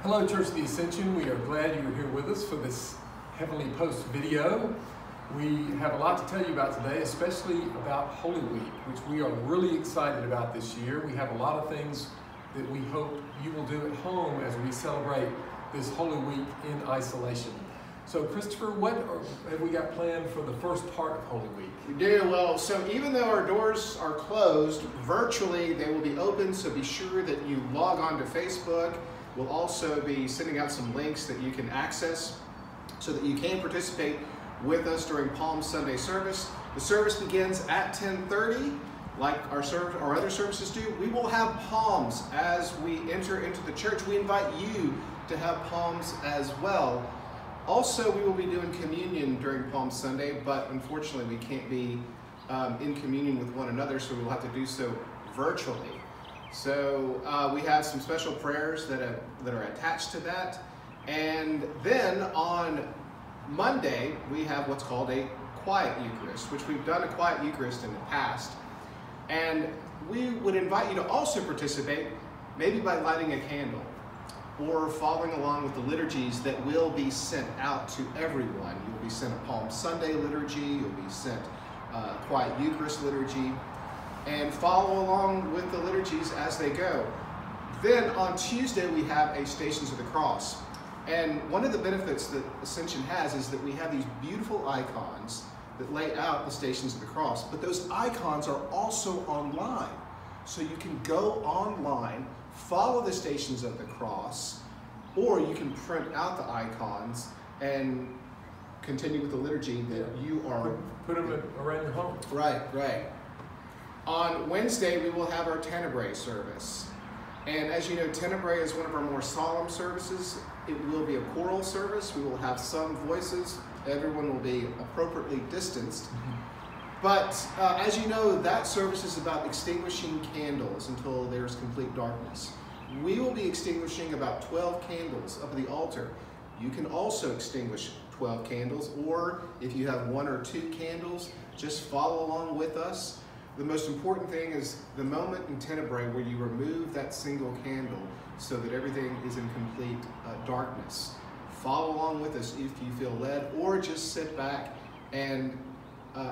Hello, Church of the Ascension. We are glad you are here with us for this Heavenly Post video. We have a lot to tell you about today, especially about Holy Week, which we are really excited about this year. We have a lot of things that we hope you will do at home as we celebrate this Holy Week in isolation. So, Christopher, what have we got planned for the first part of Holy Week? We do. Well, so even though our doors are closed, virtually they will be open, so be sure that you log on to Facebook. We'll also be sending out some links that you can access so that you can participate with us during Palm Sunday service. The service begins at 10:30, like our other services do. We will have palms as we enter into the church. We invite you to have palms as well. Also, we will be doing communion during Palm Sunday, but unfortunately we can't be in communion with one another, so we'll have to do so virtually. So we have some special prayers that are attached to that. And then on Monday, we have what's called a quiet Eucharist, which we've done a quiet Eucharist in the past. And we would invite you to also participate, maybe by lighting a candle or following along with the liturgies that will be sent out to everyone. You'll be sent a Palm Sunday liturgy, you'll be sent a quiet Eucharist liturgy, and follow along with the liturgies as they go. Then on Tuesday we have a Stations of the Cross. And one of the benefits that Ascension has is that we have these beautiful icons that lay out the Stations of the Cross, but those icons are also online. So you can go online, follow the Stations of the Cross, or you can print out the icons and continue with the liturgy that you are... Put them around your home. Right. On Wednesday, we will have our Tenebrae service. And as you know, Tenebrae is one of our more solemn services. It will be a choral service. We will have some voices. Everyone will be appropriately distanced. But as you know, that service is about extinguishing candles until there's complete darkness. We will be extinguishing about 12 candles up at the altar. You can also extinguish 12 candles, or if you have 1 or 2 candles, just follow along with us. The most important thing is the moment in Tenebrae where you remove that single candle so that everything is in complete darkness. Follow along with us if you feel led, or just sit back and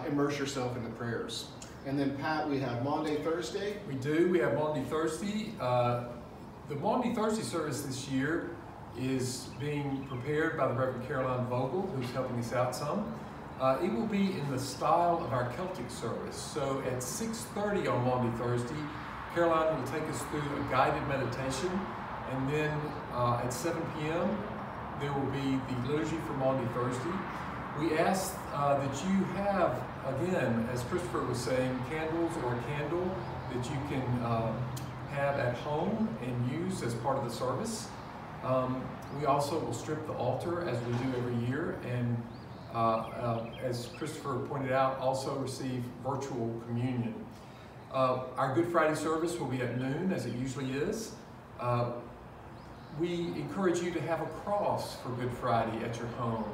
immerse yourself in the prayers. And then, Pat, we have Maundy Thursday. We do. We have Maundy Thursday. The Maundy Thursday service this year is being prepared by the Reverend Caroline Vogel, who's helping us out some. It will be in the style of our Celtic service. So at 6:30 on Maundy Thursday, Caroline will take us through a guided meditation, and then at 7 p.m. there will be the liturgy for Maundy Thursday. We ask that you have, again, as Christopher was saying, candles or a candle that you can have at home and use as part of the service. We also will strip the altar as we do every year, and as Christopher pointed out, also receive virtual communion. Our Good Friday service will be at noon, as it usually is. We encourage you to have a cross for Good Friday at your home.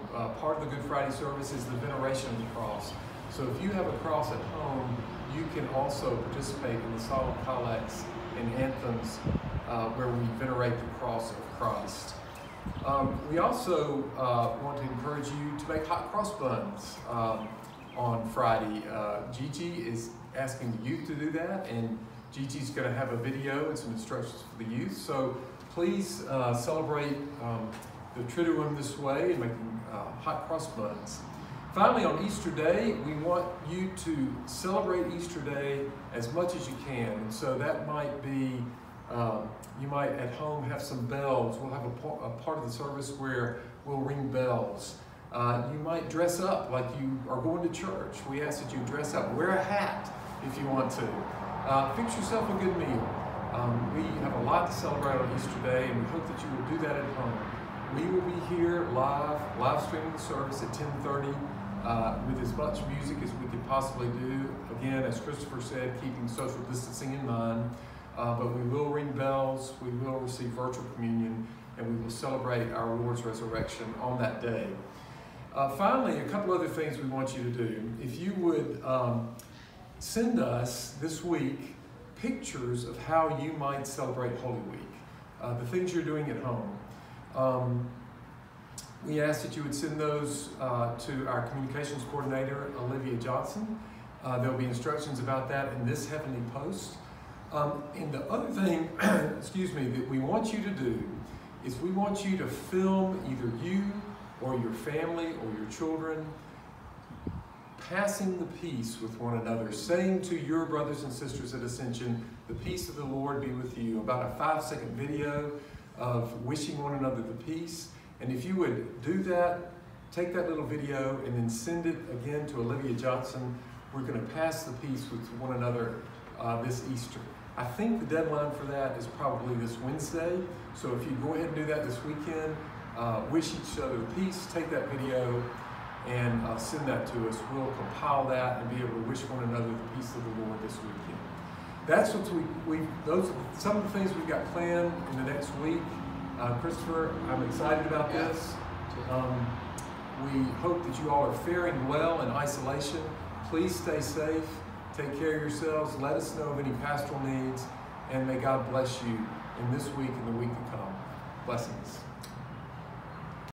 Part of the Good Friday service is the veneration of the cross. So if you have a cross at home, you can also participate in the solemn collects and anthems where we venerate the cross of Christ. We also want to encourage you to make hot cross buns on Friday. Gigi is asking the youth to do that, and Gigi's going to have a video and some instructions for the youth. So please celebrate the Triduum this way and making hot cross buns. Finally, on Easter Day, we want you to celebrate Easter Day as much as you can. And so that might be, you might at home have some bells. We'll have a part of the service where we'll ring bells. You might dress up like you are going to church. We ask that you dress up. Wear a hat if you want to. Fix yourself a good meal. We have a lot to celebrate on Easter Day, and we hope that you will do that at home. We will be here live streaming the service at 10:30 with as much music as we could possibly do. Again, as Christopher said, keeping social distancing in mind. But we will ring bells, we will receive virtual communion, and we will celebrate our Lord's resurrection on that day. Finally, a couple other things we want you to do. If you would send us this week pictures of how you might celebrate Holy Week, the things you're doing at home. We ask that you would send those to our communications coordinator, Olivia Johnson. There'll be instructions about that in this Heavenly Post. And the other thing, excuse me, that we want you to do is we want you to film either you or your family or your children passing the peace with one another, saying to your brothers and sisters at Ascension, the peace of the Lord be with you. About a 5-second video of wishing one another the peace. And if you would do that, take that little video and then send it again to Olivia Johnson. We're going to pass the peace with one another this Easter. I think the deadline for that is probably this Wednesday. So if you go ahead and do that this weekend, wish each other peace, take that video and send that to us. We'll compile that and be able to wish one another the peace of the Lord this weekend. That's what those are some of the things we've got planned in the next week. Christopher, I'm excited about this. We hope that you all are faring well in isolation. Please stay safe. Take care of yourselves. Let us know of any pastoral needs. And may God bless you in this week and the week to come. Blessings.